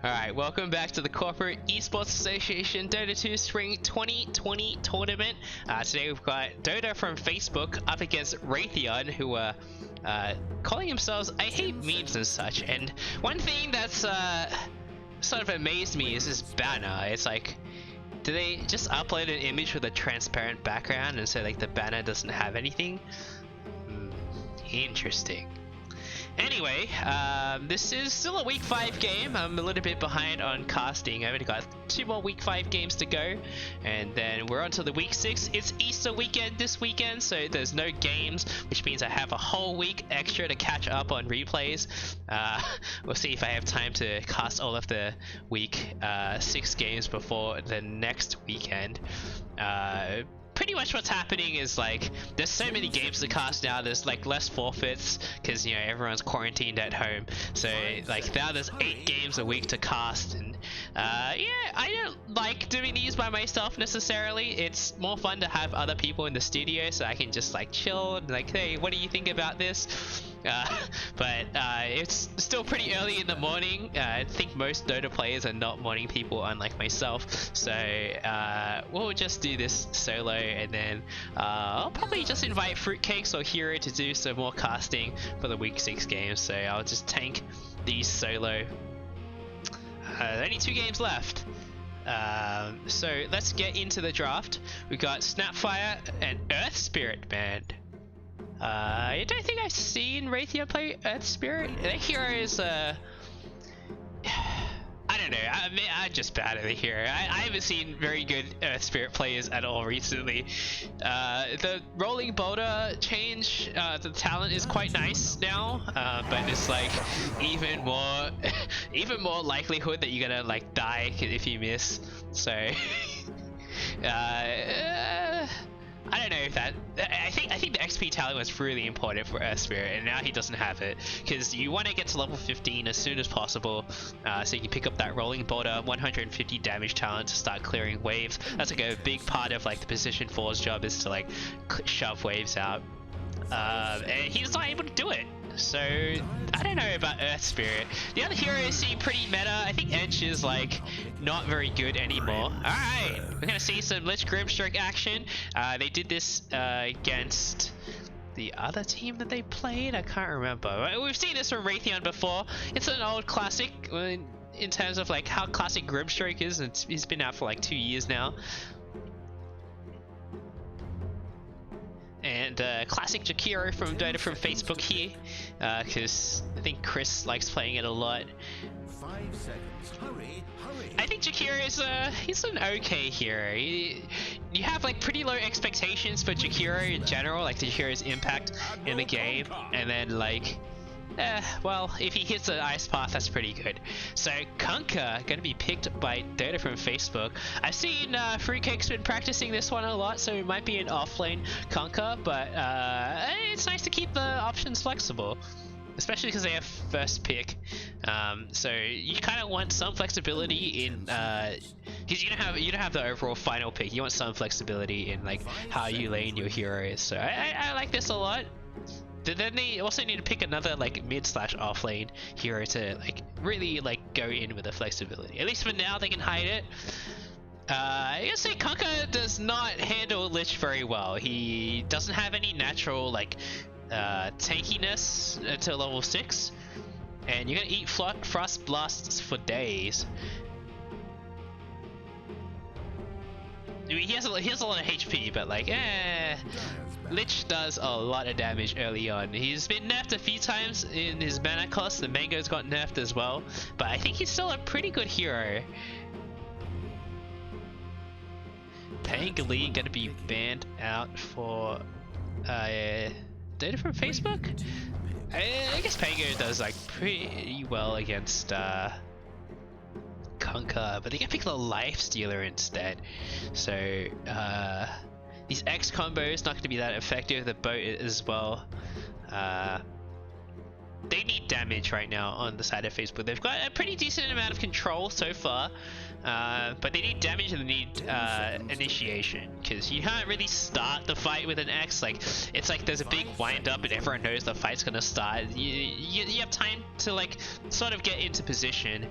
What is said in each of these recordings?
Alright, welcome back to the Corporate Esports Association Dota 2 Spring 2020 tournament. Today we've got Dota from Facebook up against Raytheon, who are calling themselves I Hate Memes and such. And one thing that's sort of amazed me is this banner. It's like, do they just upload an image with a transparent background and so like the banner doesn't have anything? Interesting. Anyway, this is still a week 5 game. I'm a little bit behind on casting. I've only got 2 more week 5 games to go, and then we're on to the week 6. It's Easter weekend this weekend, so there's no games, which means I have a whole week extra to catch up on replays. We'll see if I have time to cast all of the week 6 games before the next weekend. Pretty much what's happening is like there's so many games to cast now. There's like less forfeits because, you know, everyone's quarantined at home, so like now there's 8 games a week to cast. And yeah, I don't like doing these by myself necessarily. It's more fun to have other people in the studio so I can just like chill and like, hey, what do you think about this? But it's still pretty early in the morning. I think most Dota players are not morning people, unlike myself, so we'll just do this solo, and then I'll probably just invite Fruitcakes or Hero to do some more casting for the week 6 games, so I'll just tank these solo. Only 2 games left. So let's get into the draft. We've got Snapfire and Earth Spirit Band. I don't think I've seen Raytheon play Earth Spirit. Their hero is I don't know, I'm just bad at the hero. I haven't seen very good Earth Spirit players at all recently. The Rolling Boulder change, the talent is quite nice now, but it's like even more likelihood that you're gonna like die if you miss. So I don't know if that. I think the XP talent was really important for Earth Spirit, and now he doesn't have it because you want to get to level 15 as soon as possible, so you can pick up that Rolling Boulder 150 damage talent to start clearing waves. That's like a big part of like the position 4's job, is to like shove waves out, and he's not able to do it. So I don't know about Earth Spirit. The other heroes seem pretty meta. I think Ench is like not very good anymore. Alright, we're gonna see some Lich Grimstroke action. They did this against the other team that they played. I can't remember. We've seen this from Raytheon before. It's an old classic in terms of like how classic Grimstroke is. It's been out for like 2 years now. And classic Jakiro from Dota from Facebook here, because I think Chris likes playing it a lot. 5 seconds. Hurry, hurry. I think Jakiro is he's an okay hero. You have like pretty low expectations for Jakiro in general, like Jakiro's impact in the game, and then like, well, if he hits the ice path, that's pretty good. So Kunkka gonna be picked by Dota from Facebook. I've seen Fruitcake's been practicing this one a lot, so it might be an offlane Kunkka, but it's nice to keep the options flexible, especially because they have first pick. So you kind of want some flexibility in because you don't have the overall final pick. You want some flexibility in like how you lane your heroes. So I like this a lot. Then they also need to pick another like mid/off lane hero to like really like go in with the flexibility. At least for now they can hide it. I gotta say Kunkka does not handle Lich very well. He doesn't have any natural like tankiness until level 6, and you're gonna eat Frost Blasts for days. I mean, he has a lot of HP, but like, Lich does a lot of damage early on. He's been nerfed a few times in his mana cost. The Mango's got nerfed as well, but I think he's still a pretty good hero. Pangoli gonna be banned out for Data from Facebook? I guess Pango does like pretty well against Kunkka, but they can pick the Lifestealer instead. So these X combos not going to be that effective. The boat as well. they need damage right now on the side of Facebook. They've got a pretty decent amount of control so far, but they need damage and they need initiation, because you can't really start the fight with an X. Like, it's like there's a big wind up and everyone knows the fight's gonna start. You have time to like sort of get into position.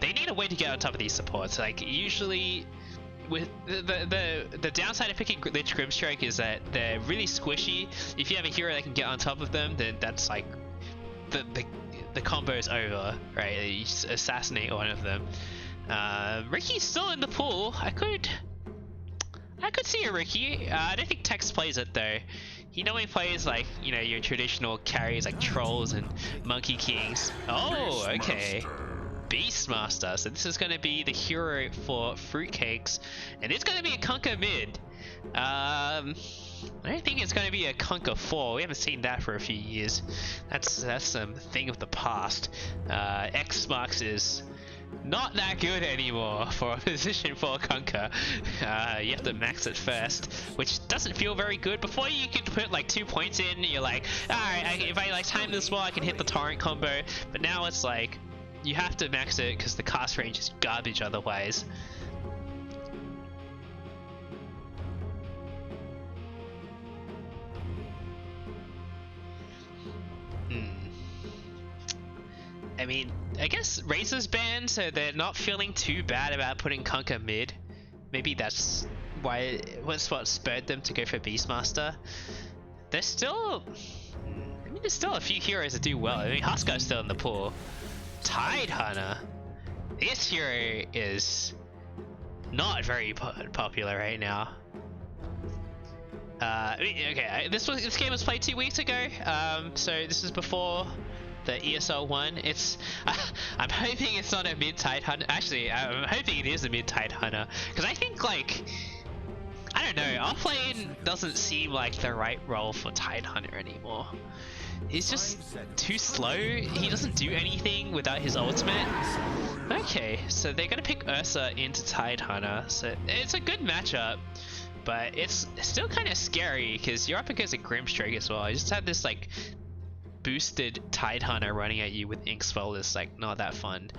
They need a way to get on top of these supports. Like, usually with the downside of picking Lich Grimstroke is that they're really squishy. If you have a hero that can get on top of them, then that's like the combo is over, right? You just assassinate one of them. Ricky's still in the pool. I could see a Ricky. I don't think Tex plays it though. He normally plays like, you know, your traditional carries like Trolls and Monkey Kings. Oh, okay. Beastmaster. So this is going to be the hero for Fruitcakes, and it's going to be a Kunkka mid. I don't think it's going to be a Kunkka 4. We haven't seen that for a few years. That's some thing of the past. X Marks is not that good anymore for a position 4 Kunkka. You have to max it first, which doesn't feel very good. Before you could put like 2 points in, you're like, alright, if I like time this well, I can hit the torrent combo. But now it's like, you have to max it because the cast range is garbage otherwise. I mean, I guess Razor's banned, so they're not feeling too bad about putting Kunkka mid. Maybe that's why, what's what spurred them to go for Beastmaster. There's still, I mean, there's still a few heroes that do well. I mean, Huskar's still in the pool. Tidehunter. This hero is not very popular right now. Okay, this game was played 2 weeks ago. So this is before the ESL one. It's I'm hoping it's not a mid Tidehunter. Actually, I'm hoping it is a mid Tidehunter, because I think, like, I don't know, offlane doesn't seem like the right role for Tidehunter anymore. He's just too slow. He doesn't do anything without his ultimate. Okay, so they're gonna pick Ursa into Tidehunter. So it's a good matchup, but it's still kind of scary because you're up against a Grimstroke as well. I just had this like boosted Tidehunter running at you with Inkswell. Is like not that fun.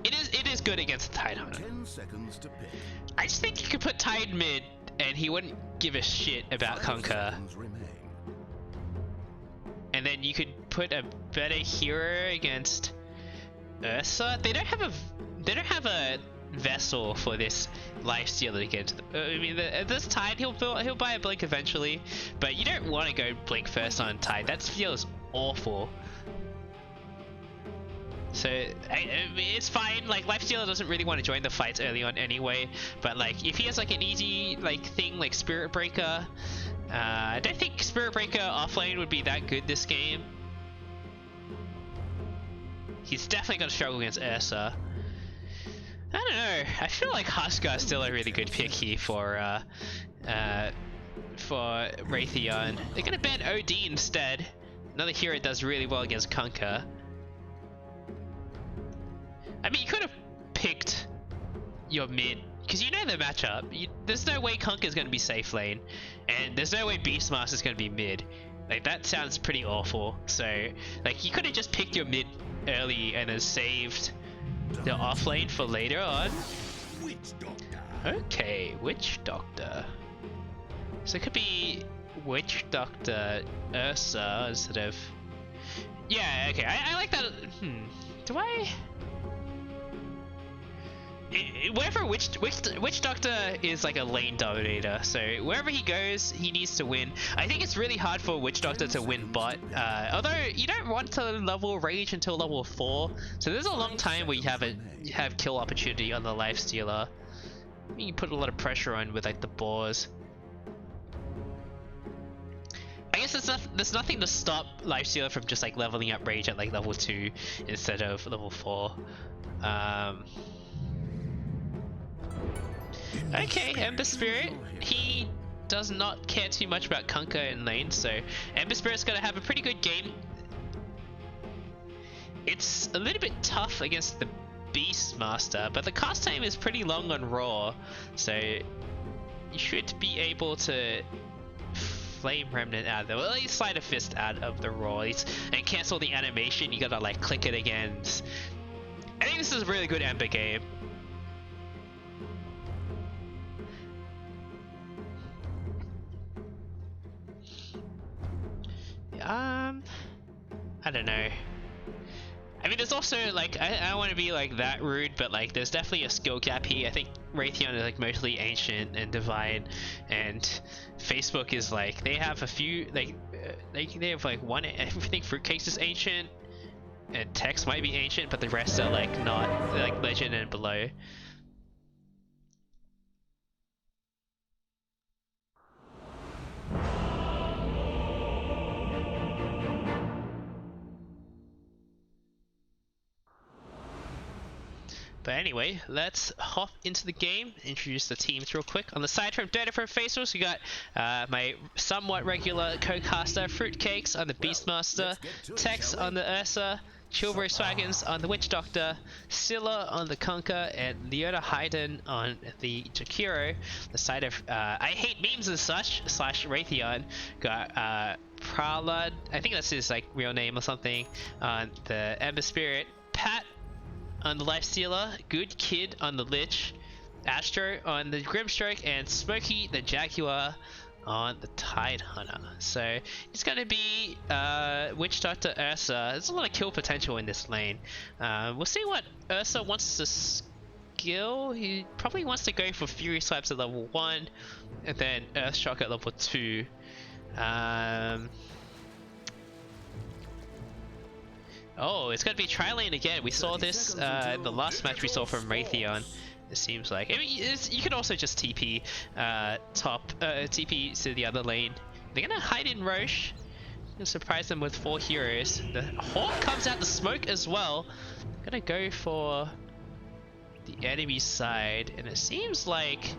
It is good against the Tidehunter. 10 seconds to pick. I just think you could put Tide mid and he wouldn't give a shit about Kunkka. And then you could put a better hero against Ursa. They don't have a vessel for this lifesteal to get to the, I mean, this Tide, he'll buy a Blink eventually, but you don't want to go Blink first on Tide. That feels awful. So I mean, it's fine. Like, Lifestealer doesn't really want to join the fights early on anyway. But like, if he has like an easy like thing like Spirit Breaker, I don't think Spirit Breaker offlane would be that good this game. He's definitely gonna struggle against Ursa. I don't know. I feel like Huskar is still a really good pick here for Raytheon. They're gonna ban OD instead. Another hero does really well against Kunkka. I mean, you could have picked your mid, because you know the matchup. There's no way Kunkka is going to be safe lane, and there's no way Beastmaster is going to be mid. Like, that sounds pretty awful. So, like, you could have just picked your mid early and then saved the off lane for later on. Okay, Witch Doctor. So it could be Witch Doctor Ursa instead of... Yeah, okay, I like that. Do I... Wherever Witch Doctor is like a lane dominator, so wherever he goes, he needs to win. I think it's really hard for Witch Doctor to win bot, although you don't want to level Rage until level 4, so there's a long time where you have kill opportunity on the Lifestealer. You can put a lot of pressure on with like the boars. I guess there's nothing to stop Lifestealer from just like leveling up Rage at like level 2 instead of level 4. Okay, Ember Spirit, he does not care too much about Kunkka in lane, so Ember Spirit's gonna have a pretty good game. It's a little bit tough against the Beastmaster, but the cast time is pretty long on Raw, so you should be able to Flame Remnant out of the, well, at least Sleight of Fist out of the rolls and cancel the animation. You gotta like click it again. I think this is a really good Ember game. I don't know. I mean, there's also like, I don't want to be like that rude, but like there's definitely a skill gap here. I think Raytheon is like mostly ancient and divine, and Facebook is like, they have a few like they have like one, I think Fruitcakes is ancient and Text might be ancient, but the rest are like not, like legend and below. But anyway, let's hop into the game, introduce the teams real quick. On the side from Dota from Facebook, we got my somewhat regular co-caster, Fruitcakes on the Beastmaster, Tex on the Ursa, Chilbury Swaggins on the Witch Doctor, Scylla on the Conquer, and Leona Hayden on the Jakiro. The side of I Hate Memes and Such / Raytheon got Pralad, I think that's his like real name or something, on the Ember Spirit, Pat on the Lifestealer, Good Kid on the Lich, Astro on the Grimstroke, and Smokey the Jaguar on the Tidehunter. So it's going to be Witch Doctor Ursa. There's a lot of kill potential in this lane. We'll see what Ursa wants to skill. He probably wants to go for Fury Swipes at level 1 and then Earthshock at level 2. Oh, it's going to be tri-lane again. We saw this in the last match we saw from Raytheon. It seems like. I mean, you can also just TP TP to the other lane. They're going to hide in Roche. Gonna surprise them with 4 heroes. The Hawk comes out the smoke as well. Gonna go for the enemy side, and it seems like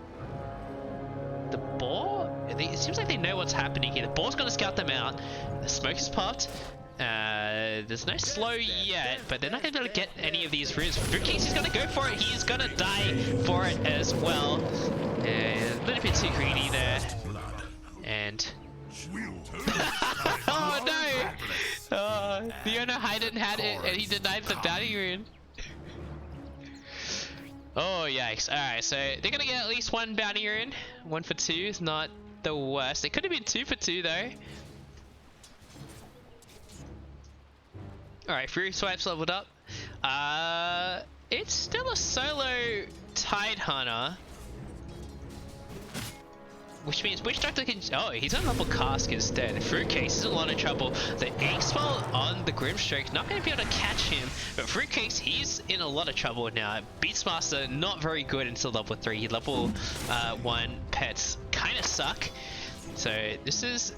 the Boar. It seems like they know what's happening here. The Boar's gonna scout them out. The smoke is popped. There's no slow yet, but they're not going to be able to get any of these runes. Fruitcakes is going to go for it. He's going to die for it as well. A little bit too greedy there. And... oh no! Leona Hayden had it and he denied the bounty rune. Oh yikes. Alright, so they're going to get at least 1 bounty rune. 1 for 2 is not the worst. It could have been 2 for 2 though. Alright, Fury Swipes leveled up. It's still a solo Tidehunter. Which means Witch Doctor can... oh, he's on level Cask instead. Fruitcakes is in a lot of trouble. The Ink Spell on the Grimstroke, not going to be able to catch him. But Fruitcakes, he's in a lot of trouble now. Beastmaster, not very good until level 3. Level 1 pets kind of suck. So this is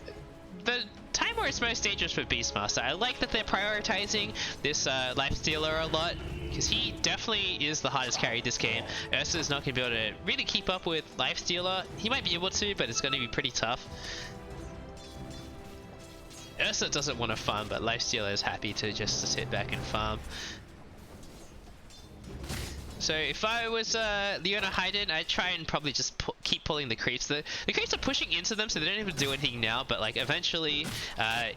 the time where it's most dangerous for Beastmaster. I like that they're prioritizing this Lifestealer a lot, because he definitely is the hardest carry this game. Ursa is not going to be able to really keep up with Lifestealer. He might be able to, but it's going to be pretty tough. Ursa doesn't want to farm, but Lifestealer is happy to just sit back and farm. So if I was Leona Hayden, I'd try and probably just keep pulling the creeps. The creeps are pushing into them, so they don't even do anything now, but like eventually,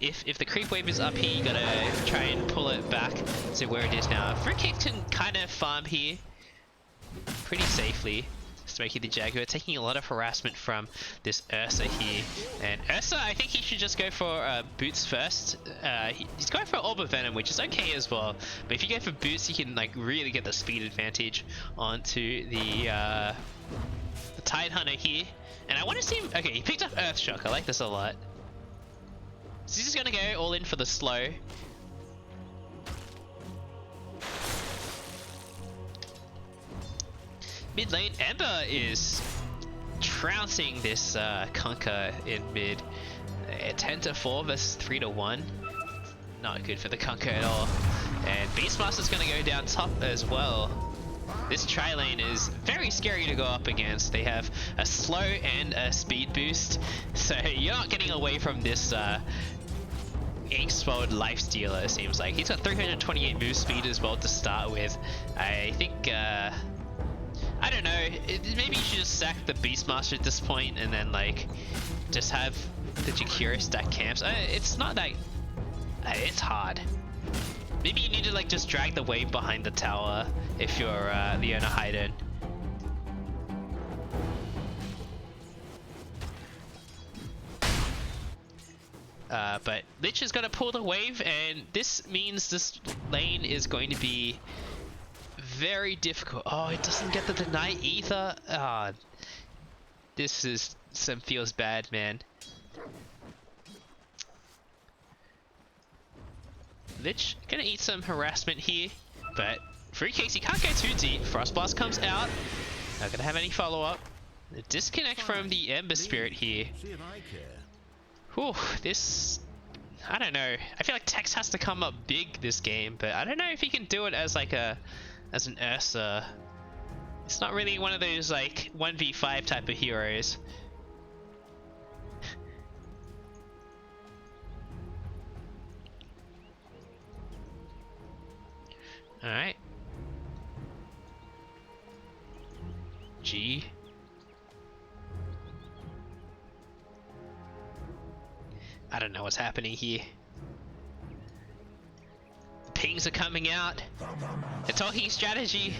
if the creep wave is up here, you gotta try and pull it back to where it is now. Fruitcake can kind of farm here pretty safely. Smokey the Jaguar taking a lot of harassment from this Ursa here. And Ursa, I think he should just go for Boots first. He's going for Orb of Venom, which is okay as well. But if you go for Boots, you can like really get the speed advantage onto the Tidehunter here. And I want to see him... okay, he picked up Earthshock. I like this a lot. So he's just going to go all in for the slow. Mid lane, Ember is trouncing this Conquer in mid. 10-4 versus 3-1. Not good for the Conquer at all. And Beastmaster's gonna go down top as well. This tri-lane is very scary to go up against. They have a slow and a speed boost, so you're not getting away from this Ink-Spelled Lifestealer, it seems like. He's got 328 move speed as well to start with. I think I don't know, maybe you should just sack the Beastmaster at this point and then like just have the Jakira stack camps. It's not that... it's hard. Maybe you need to like just drag the wave behind the tower if you're Leona Haydn. But Lich is going to pull the wave, and this means this lane is going to be very difficult. Oh, it doesn't get the deny either. Ah, this is feels bad, man. Lich gonna eat some harassment here, but free kicks, he can't go too deep. Frostblast comes out, not gonna have any follow-up. The disconnect from the Ember Spirit here. Whew, this... I don't know. I feel like Tex has to come up big this game, but I don't know if he can do it as like as an Ursa. It's not really one of those like 1v5 type of heroes. Alright. G. I don't know what's happening here. The pings are coming out. They're talking strategy.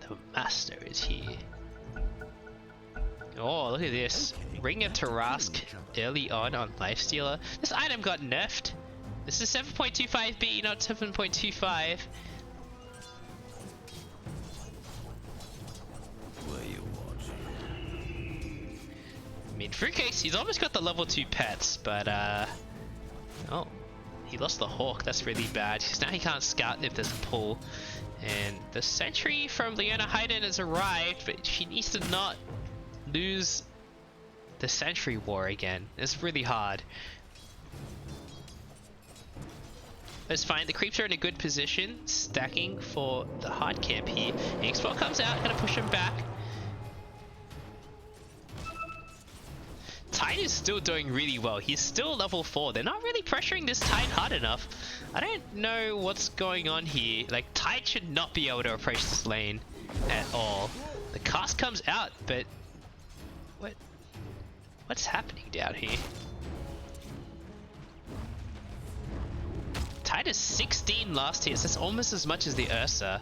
The master is here. Oh, look at this. Ring of Tarask early on Lifestealer. This item got nerfed. This is 7.25B, not 7.25. I mean, Fruitcakes, he's almost got the level 2 pets, but oh, he lost the Hawk. That's really bad, because now he can't scout if there's a pull. And the sentry from Leona Haydn has arrived, but she needs to not lose the sentry war again. It's really hard. It's fine, the creeps are in a good position, stacking for the hard camp here. X-Ball comes out, gonna push him back. Tide is still doing really well. He's still level 4. They're not really pressuring this Tide hard enough. I don't know what's going on here. Like, Tide should not be able to approach this lane at all. The cast comes out, but what's happening down here? Tide is 16 last hits. That's almost as much as the Ursa.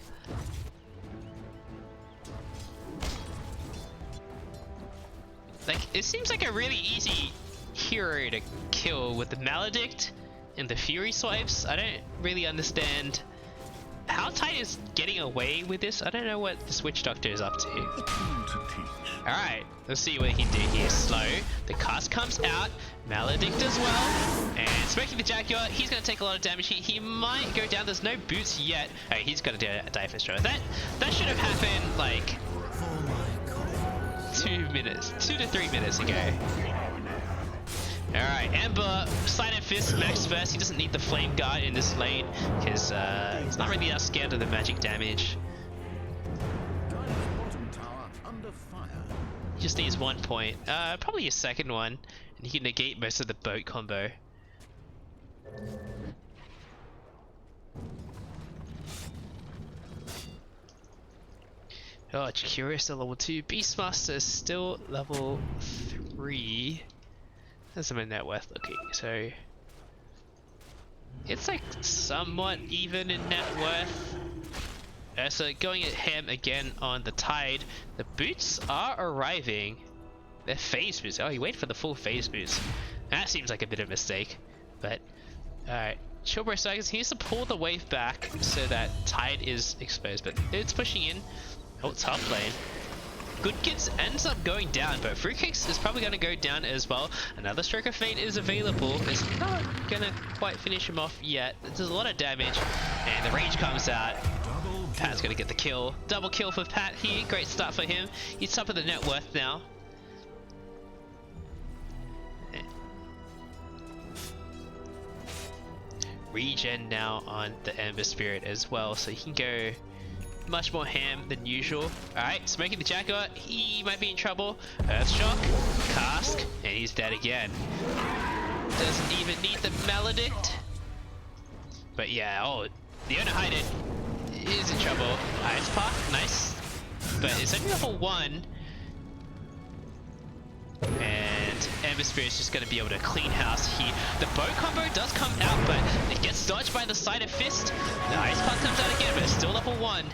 Like, it seems like a really easy hero to kill with the Maledict and the Fury swipes. I don't really understand how Tide is getting away with this. I don't know what the Witch Doctor is up to. Alright, let's see what he can do here. Slow, the cast comes out, Maledict as well, and Smoking the Jaguar, he's going to take a lot of damage. He might go down, there's no boots yet. Oh, he's got to die for sure. That should have happened like 2 to 3 minutes ago. Alright, Ember, Silent Fist, Max first. He doesn't need the Flame Guard in this lane because he's not really that scared of the magic damage. He just needs 1 point, probably a second one, and he can negate most of the boat combo. Oh, Jakira still level 2, Beastmaster is still level 3. That's some net worth looking, so it's like somewhat even in net worth. So going at him again on the Tide. The boots are arriving. They're phase boots. Oh, he waited for the full phase boots. That seems like a bit of a mistake. But alright, Chilbro Sagas, he needs to pull the wave back so that Tide is exposed. But it's pushing in. Oh, top lane. Good Kids ends up going down, but Fruitcakes is probably going to go down as well. Another Stroke of Fate is available. It's not going to quite finish him off yet. There's a lot of damage, and the rage comes out. Pat's going to get the kill. Double kill for Pat here. Great start for him. He's top of the net worth now. Regen now on the Ember Spirit as well, so he can go much more ham than usual. Alright, Smoking the Jaguar, he might be in trouble. Earthshock, Cask, and he's dead again. Doesn't even need the Maledict. But yeah, oh, Leona Haydn is in trouble. Ice Park, nice. But it's only level 1. And Ember Spirit's just going to be able to clean house here. The bow combo does come out, but it gets dodged by the side of Fist. The Ice Path comes out again, but it's still level 1.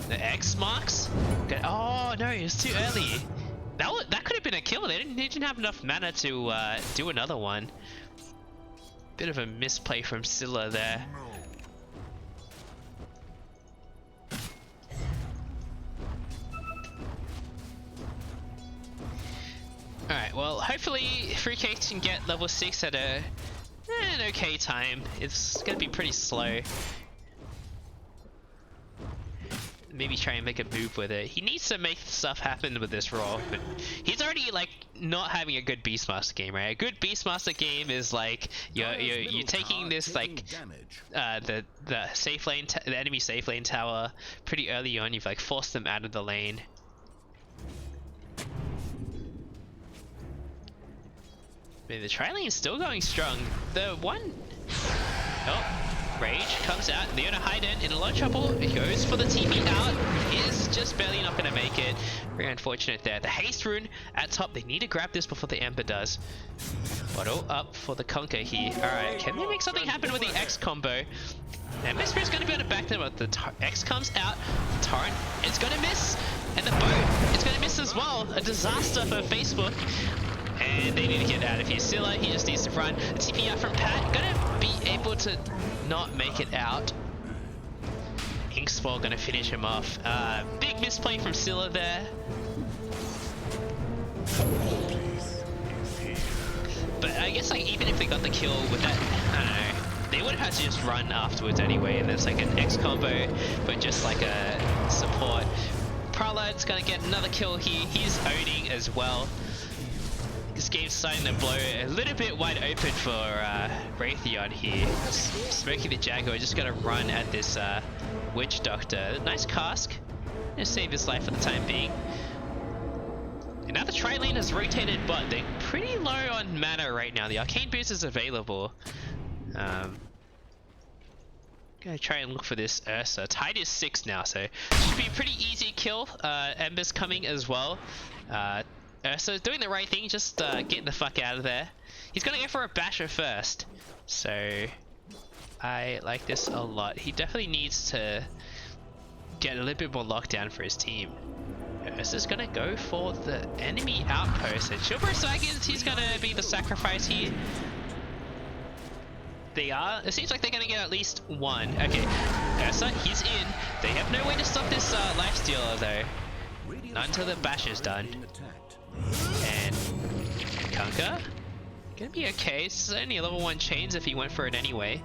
The X marks. Okay. Oh no, it was too early. That could have been a kill. They didn't have enough mana to do another one. Bit of a misplay from Scylla there. Alright, well, hopefully Fruitcake can get level 6 at an okay time. It's gonna be pretty slow. Maybe try and make a move with it. He needs to make stuff happen with this role, but he's already like not having a good Beastmaster game, right? A good Beastmaster game is like you're taking this like the safe lane, the enemy safe lane tower pretty early on. You've like forced them out of the lane. The tri-lane is still going strong. The one... Oh, Rage comes out. Leona Hyden in a lot of trouble. He goes for the TP out. He is just barely not going to make it. Very unfortunate there. The Haste Rune at top. They need to grab this before the Ember does. Bottle up for the Conquer here. Alright, can they make something happen with the X combo? Ember Spirit's going to be able to back them up. The X comes out. The Torrent is going to miss. And the bow is going to miss as well. A disaster for Facebook. And they need to get out of here. Scylla, he just needs to run. The TP out from Pat, gonna be able to not make it out. Inkspoil gonna finish him off. Big misplay from Scylla there. But I guess like even if they got the kill with that, I don't know, they would have had to just run afterwards anyway. And there's like an X combo, but just like a support. Pralad's gonna get another kill here. He's owning as well. This game's starting to blow a little bit wide open for Raytheon here. Smokey the Jaguar just got to run at this Witch Doctor. Nice cask. Gonna save his life for the time being. And now the tri-lane has rotated, but they're pretty low on mana right now. The Arcane Boost is available. Gonna try and look for this Ursa. Tide is 6 now, so should be a pretty easy kill. Ember's coming as well. So doing the right thing, just getting the fuck out of there. He's gonna go for a basher first, so I like this a lot. He definitely needs to get a little bit more lockdown for his team. Ursa's gonna go for the enemy outpost, and Shilbro Wagons, he's gonna be the sacrifice here. They are. It seems like they're gonna get at least one. Okay, Ursa, he's in. They have no way to stop this lifestealer though. Not until the basher's done. And Conquer, gonna be okay. It's only a level 1 chains if he went for it anyway.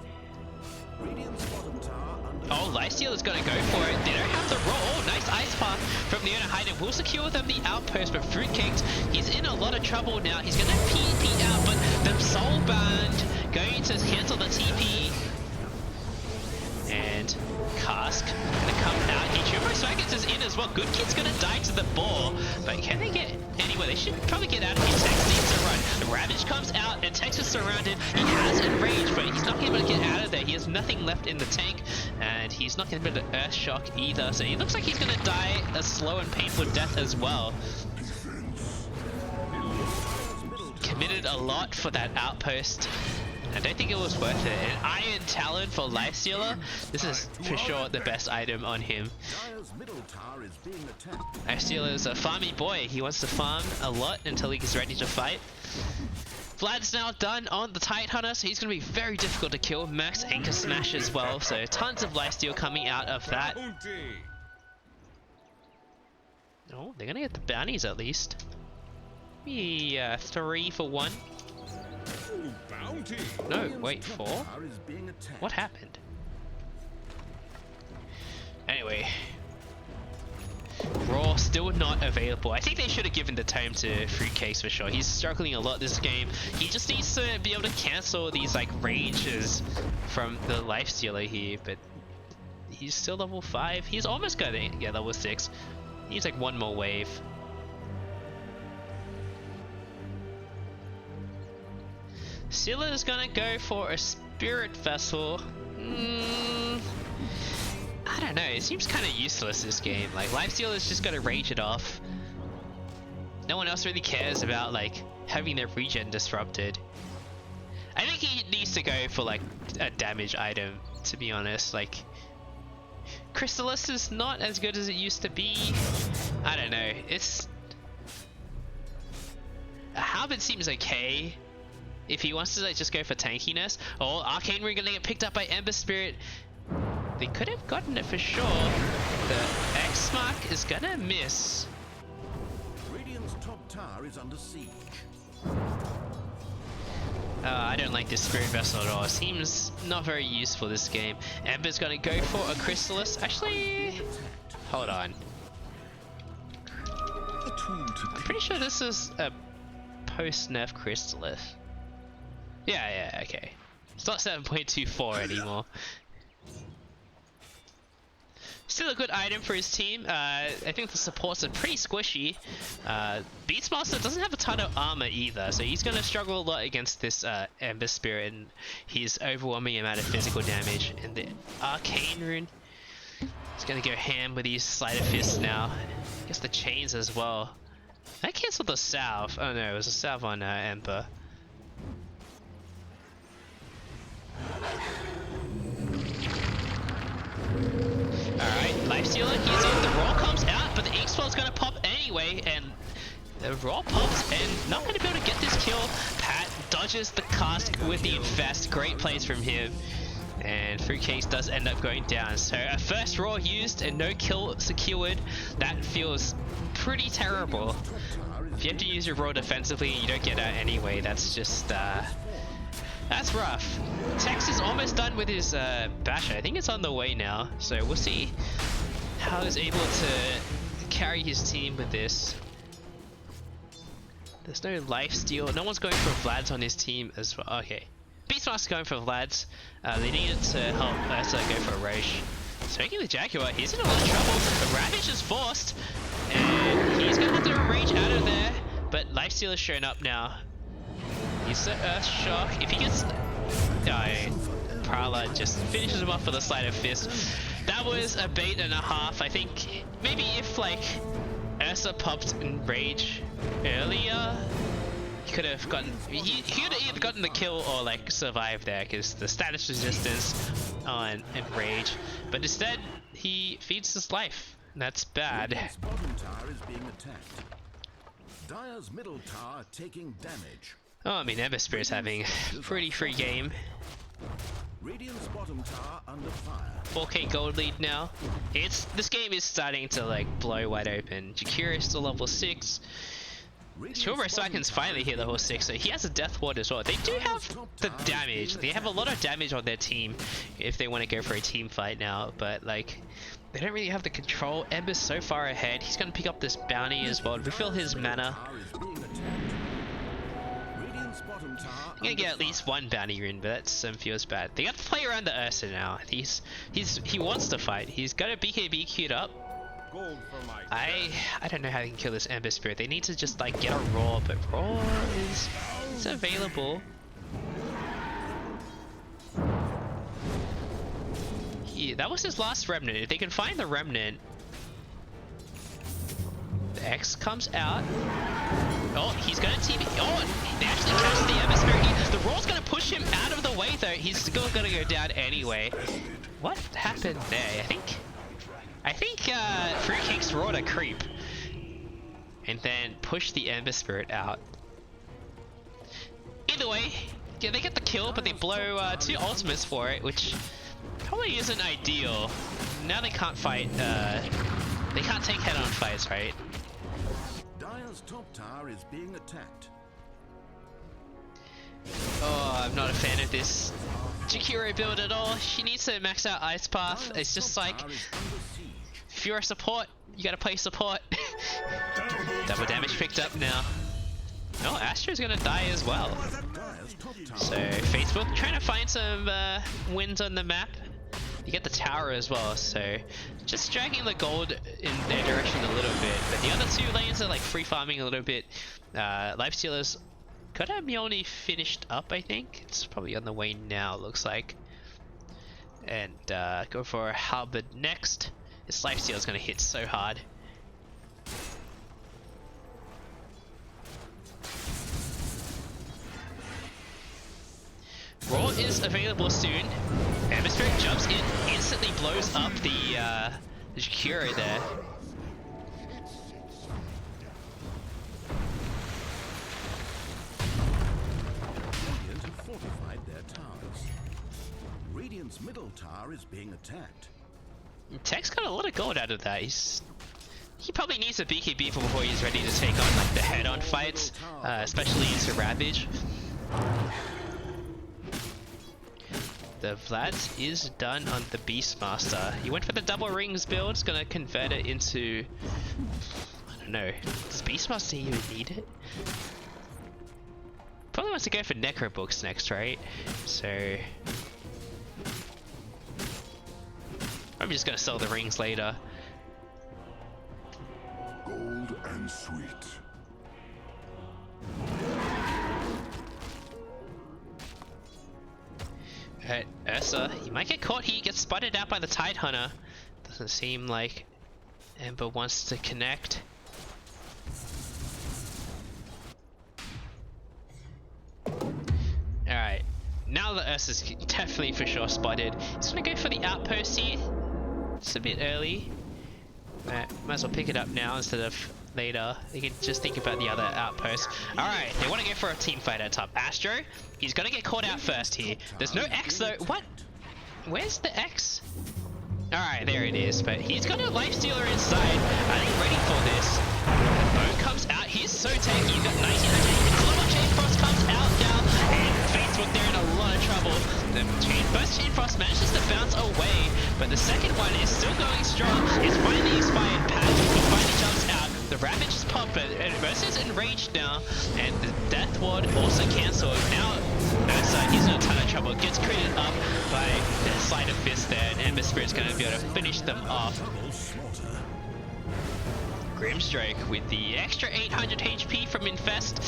Oh, Lifestealer's gonna go for it. They don't have to roll. Oh, nice Ice Path from Leona Hyden. Will secure them the outpost, but Fruitcakes, he's in a lot of trouble now. He's gonna TP out, but the Soulbound going to cancel the TP. And Cask gonna come out here. Chumbo Swaggins is in as well. Good Kid's gonna die to the ball, but can they get anywhere? They should probably get out of here. Tex needs to run. The Ravage comes out and Tex is surrounded. He has Enrage, but he's not able to get out of there. He has nothing left in the tank, and he's not gonna be able to Earth Shock either. So he looks like he's gonna die a slow and painful death as well. Committed a lot for that outpost. I don't think it was worth it. An Iron Talon for Lifestealer. This is for sure the best item on him. Lifestealer is a farmy boy. He wants to farm a lot until he gets ready to fight. Vlad's now done on the Tidehunter, so he's going to be very difficult to kill. Max Anchor Smash as well, so tons of lifesteal coming out of that. Oh, they're going to get the bounties at least. Maybe 3 for 1. No, wait, 4? What happened? Anyway. Raw still not available. I think they should have given the time to Fruitcakes for sure. He's struggling a lot this game. He just needs to be able to cancel these like ranges from the Lifestealer here, but he's still level 5. He's almost got it. Yeah, level 6. He needs like one more wave. Scylla's gonna go for a Spirit Vessel. I don't know, it seems kind of useless this game. Like, Lifestealer's just gonna rage it off. No one else really cares about, like, having their regen disrupted. I think he needs to go for like a damage item, to be honest. Like, Chrysalis is not as good as it used to be. I don't know. It's... Halberd seems okay if he wants to like just go for tankiness. Oh, Arcane Ring gonna get picked up by Ember Spirit. They could have gotten it for sure. The X mark is gonna miss. Radiant's top tower is under siege. I don't like this Spirit Vessel at all. It seems not very useful this game. Ember's gonna go for a Chrysalis. Actually, hold on. I'm pretty sure this is a post-nerf Chrysalis. Yeah, okay. It's not 7.24 anymore. Still a good item for his team. I think the supports are pretty squishy. Beastmaster doesn't have a ton of armor either, so he's going to struggle a lot against this Ember Spirit and his overwhelming amount of physical damage. And the Arcane Rune is going to go ham with these Sleight of Fists now. I guess the chains as well. I cancelled the salve. Oh no, it was a salve on Ember. Alright, Lifestealer, he's in. The roll comes out, but the Ink Spell's gonna pop anyway, and the roll pops and not gonna be able to get this kill. Pat dodges the cast with the infest. Great plays from him. And Fruitcakes does end up going down. So a first raw used and no kill secured. That feels pretty terrible. If you have to use your raw defensively and you don't get out anyway, that's just that's rough. Tex is almost done with his basher. I think it's on the way now. So we'll see how he's able to carry his team with this. There's no lifesteal. No one's going for Vlad's on his team as well. Okay. Beastmaster going for Vlad's. They needed to help Ursa go for a Roche. Speaking of the Jaguar, he's in a lot of trouble. The Ravage is forced, and he's gonna have to range out of there. But Lifestealer's shown up now. He's the Earth Shock. If he gets... Oh, Prowler just finishes him off with a Sleight of Fist. That was a bait and a half. I think maybe if like Ursa popped in Rage earlier, he could have gotten... He could have either gotten the kill or like survived there, because the status resistance on Rage. But instead, he feeds his life. That's bad. Radiant's bottom tower is being attacked. Dire's middle tower taking damage. Oh, I mean, Ember Spirit's having a pretty free game. Radiant's bottom tower under fire. 4k gold lead now. This game is starting to like blow wide open. Jakira is still level 6. Shulbro Saiken's finally hit level 6, so he has a Death Ward as well. They do have the damage. They have a lot of damage on their team if they want to go for a team fight now, but like they don't really have the control. Ember's so far ahead. He's going to pick up this bounty as well to refill his mana. I'm gonna get at least one bounty rune, but that feels bad. They got to play around the Ursa now. He wants to fight. He's got a BKB queued up. I don't know how they can kill this Ember Spirit. They need to just like get a Raw, but Raw is available. Yeah, that was his last Remnant. If they can find the Remnant, the X comes out. Oh, he's gonna TP. Oh, they actually catch the Ember Spirit. The Raw's gonna push him out of the way though. He's still gonna go down anyway. What happened there? I think Fruitcake's Raw to creep and then push the Ember Spirit out. Either way, yeah, they get the kill, but they blow 2 ultimates for it, which probably isn't ideal. Now they can't fight. They can't take head-on fights, right? Dire's top tower is being attacked. Oh, I'm not a fan of this Jakiro build at all. She needs to max out Ice Path. It's just like, if you're a support, you gotta play support. Double damage picked up now. Oh, Astro's gonna die as well. So Facebook trying to find some wins on the map. You get the tower as well, so just dragging the gold in their direction a little bit. But the other 2 lanes are like free farming a little bit. Lifestealer's got a Mjolnir finished up, I think. It's probably on the way now, looks like. And go for a Halberd next. This Lifestealer's gonna hit so hard. Shield is available soon. Atmosphere jumps in, instantly blows up the Cure there. Radiant have fortified their towers. Radiant's middle tower is being attacked. Tech's got a lot of gold out of that. He probably needs a BKB before he's ready to take on like the head-on fights, especially into Ravage. The Vlad is done on the Beastmaster. He went for the double rings build. It's gonna convert it into, I don't know. Does Beastmaster even need it? Probably wants to go for Necro Books next, right? So I'm just gonna sell the rings later. Gold and sweet. Alright, Ursa, he might get caught. He gets spotted out by the Tidehunter. Doesn't seem like Ember wants to connect. Alright, now that Ursa's definitely for sure spotted, he's gonna go for the outpost here. It's a bit early. Might as well pick it up now instead of later. You can just think about the other outposts. Alright, they want to go for a team fight at top. Astro, he's gonna get caught out first here. There's no X though. What? Where's the X? Alright, there it is. But he's got a Lifestealer inside. I ain't ready for this. Bone comes out. He's so tanky. He's got 1900. Global Chain Frost comes out now. And Facebook, they're in a lot of trouble. The first Chain Frost manages to bounce away. But the second one is still going strong. It's finally expired. Patrick, he finally jumps out. The Ravage is pumping. Versus enraged now. And the Death Ward also cancelled. Now, Ursa, he's in a ton of trouble. Gets critted up by the Sleight of Fist there. And Ember Spirit's going to be able to finish them off. Grimstroke with the extra 800 HP from Infest.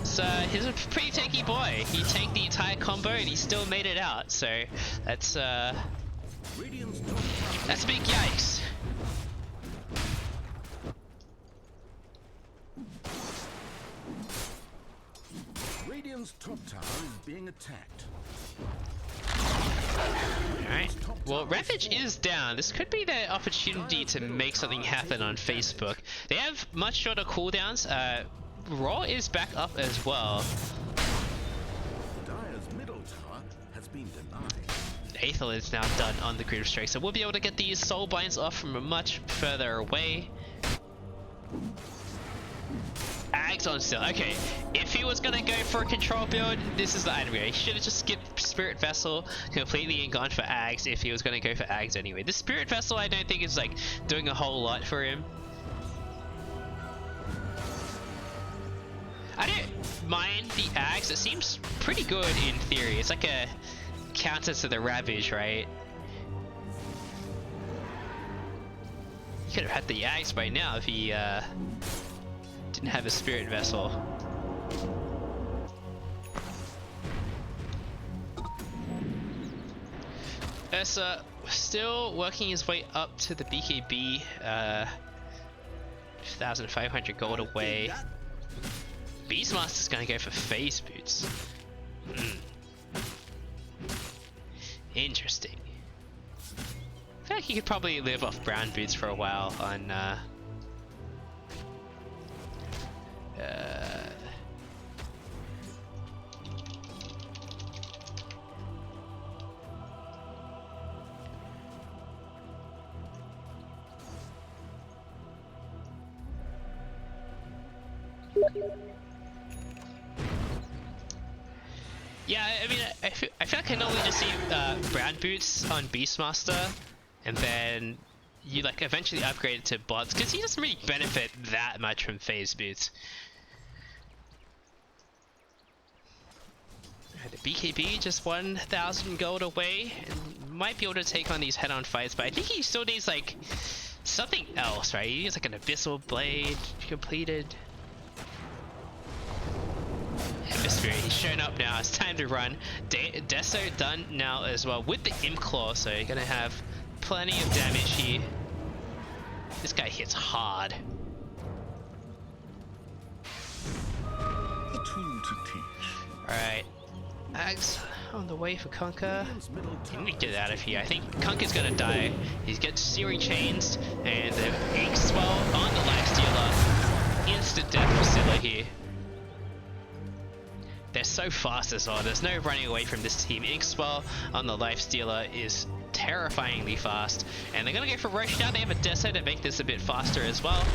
So he's a pretty tanky boy. He tanked the entire combo and he still made it out. So that's a big yikes. Radiant's top tower is being attacked. Alright, well Ravage is down. This could be their opportunity to make something happen on Facebook. They have much shorter cooldowns. Raw is back up as well. Dire's middle tower has been denied. Aethel is now done on the Grimstroke, so we'll be able to get these soul binds off from much further away. Ags on still. Okay, if he was gonna go for a control build, this is the item. He should have just skipped Spirit Vessel completely and gone for Ags if he was gonna go for Ags anyway. The Spirit Vessel I don't think is like doing a whole lot for him. I don't mind the Ags. It seems pretty good in theory. It's like a counter to the Ravage, right? He could have had the Ags by now if he didn't have a Spirit Vessel. Ursa still working his way up to the BKB, 1,500 gold away. Beastmaster's gonna go for phase boots. Interesting. I feel like he could probably live off brown boots for a while on yeah, I mean, I feel like I normally just see brown boots on Beastmaster, and then you like eventually upgrade it to bots, because he doesn't really benefit that much from phase boots. The BKB just 1,000 gold away, and might be able to take on these head-on fights, but I think he still needs like something else, right? He needs like an Abyssal Blade completed. Hemisphere, he's shown up now. It's time to run. Deso done now as well with the Imp Claw, so you're gonna have plenty of damage here. This guy hits hard. A tool to teach. Alright. Ags on the way for Conker. Radiant's middle He tower need to get is out of taking here. I think fire. Conker's gonna die. He's get Siri chains, and the Ink Swell on the Lifestealer. Instant death for Scylla here. They're so fast as well. There's no running away from this team. Ink Swell on the Lifestealer is terrifyingly fast, and they're gonna go for Roche now. They have a Deso to make this a bit faster as well.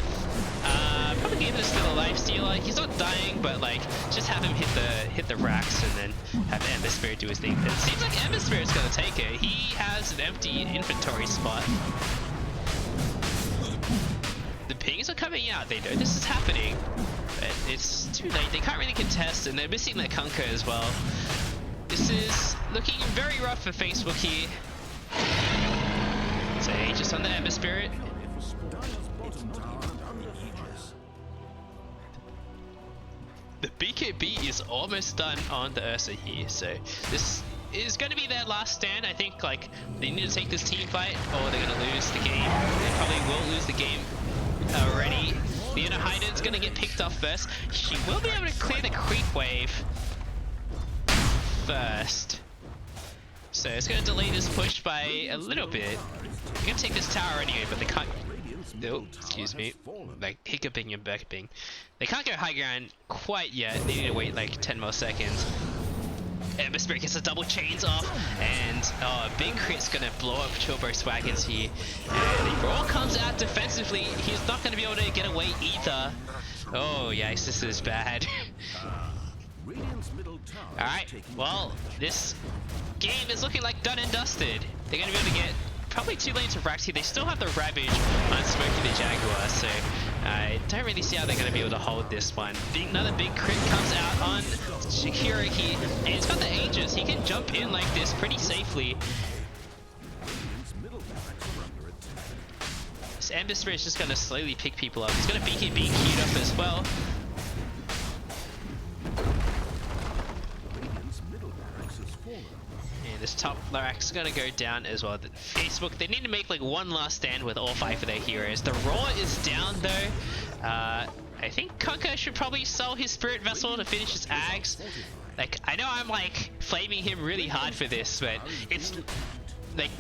Probably give this to the Lifestealer. He's not dying, but like just have him hit the racks and then have Ember Spirit do his thing. It seems like Ember Spirit's gonna take it. He has an empty inventory spot. The pings are coming out. They know this is happening, but it's too late. They can't really contest, and they're missing their Conker as well. This is looking very rough for Facebook here. So just on the Ember Spirit. Bottom tower under aegis. The BKB is almost done on the Ursa here, so this is going to be their last stand. I think like they need to take this team fight or they're going to lose the game. They probably will lose the game already. Leona Hyden's going to get picked off first. She will be able to clear the creep wave first. So it's going to delay this push by a little bit. They're going to take this tower anyway, but they can't... Oh, excuse me. Like hiccuping and becking. They can't go high ground quite yet. They need to wait like 10 more seconds. Ember Spirit gets the double chains off, and oh, big crit's gonna blow up Chilbro's wagons here. And the Roar comes out defensively. He's not gonna be able to get away either. Oh yikes, this is bad. Radiant's middle tower is Alright, taking well, this game is looking like done and dusted. They're gonna be able to get probably 2 lanes of racks here. They still have the Ravage on Smokey the Jaguar, so I don't really see how they're going to be able to hold this one. Another big crit comes out on Shakira here, and he's got the Aegis. He can jump in like this pretty safely. Radiant's middle barracks are under attack. This Ember Spirit is just going to slowly pick people up. He's going to be queued up as well. Radiant's middle barracks has fallen. And this top rack's gonna go down as well. Facebook, they need to make like one last stand with all 5 of their heroes. The Roar is down though. I think Conker should probably sell his Spirit Vessel to finish his Ags. Like, I know I'm like flaming him really hard for this, but it's like,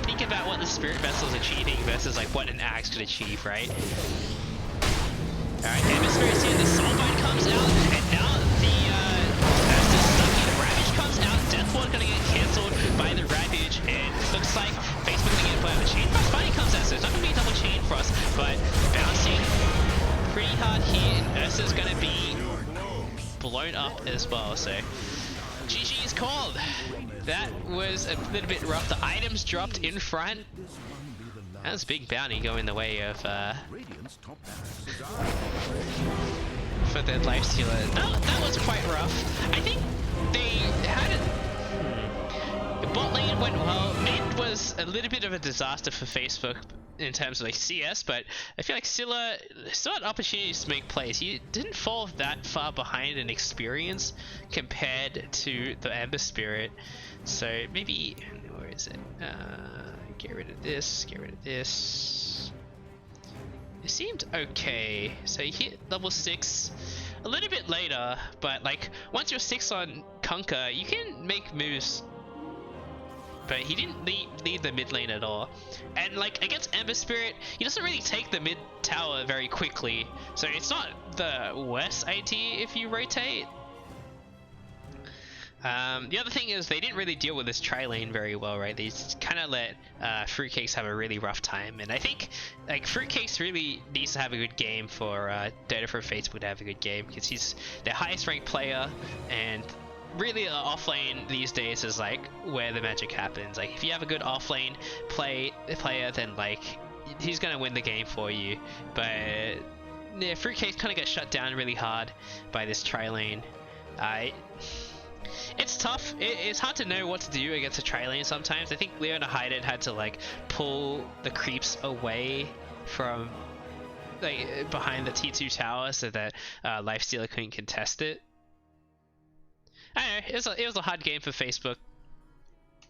think about what the Spirit Vessel's achieving versus like what an Ags could achieve, right? Alright, Ember Spirit's here, the Soulbite comes out, and now the Ravage comes out. Deathward's gonna get cancelled by the Ravage, and looks like Facebook's gonna get put out. The Chain Frost finally comes out, so it's not gonna be a double Chain Frost, but bouncing pretty hard here, and Ursa's gonna be blown up as well, so GG is called. That was a little bit rough. The items dropped in front. That was a big bounty going the way of Radiant's top barracks is down. for the Lifestealer. That was quite rough. I think they had it. The bot lane went well. Mid was a little bit of a disaster for Facebook in terms of like CS, but I feel like Scylla still had opportunities to make plays. He didn't fall that far behind in experience compared to the Ember Spirit. So maybe, where is it? Get rid of this, get rid of this. It seemed okay. So he hit level 6 a little bit later, but like once you're 6 on Conker, you can make moves. But he didn't lead the mid lane at all. And like against Ember Spirit, he doesn't really take the mid tower very quickly. So it's not the worst idea if you rotate. The other thing is they didn't really deal with this tri lane very well, right? They kind of let Fruitcakes have a really rough time, and I think like Fruitcakes really needs to have a good game for Dota for Facebook to have a good game, because he's their highest ranked player, and really offlane these days is like where the magic happens. Like if you have a good offlane player, then like he's gonna win the game for you. But yeah, Fruitcakes kind of got shut down really hard by this tri lane. It's tough. It's hard to know what to do against a tri lane sometimes. I think Leona Hyden had to like pull the creeps away from like behind the T2 tower so that Lifestealer couldn't contest it. I don't know, it was a hard game for Facebook.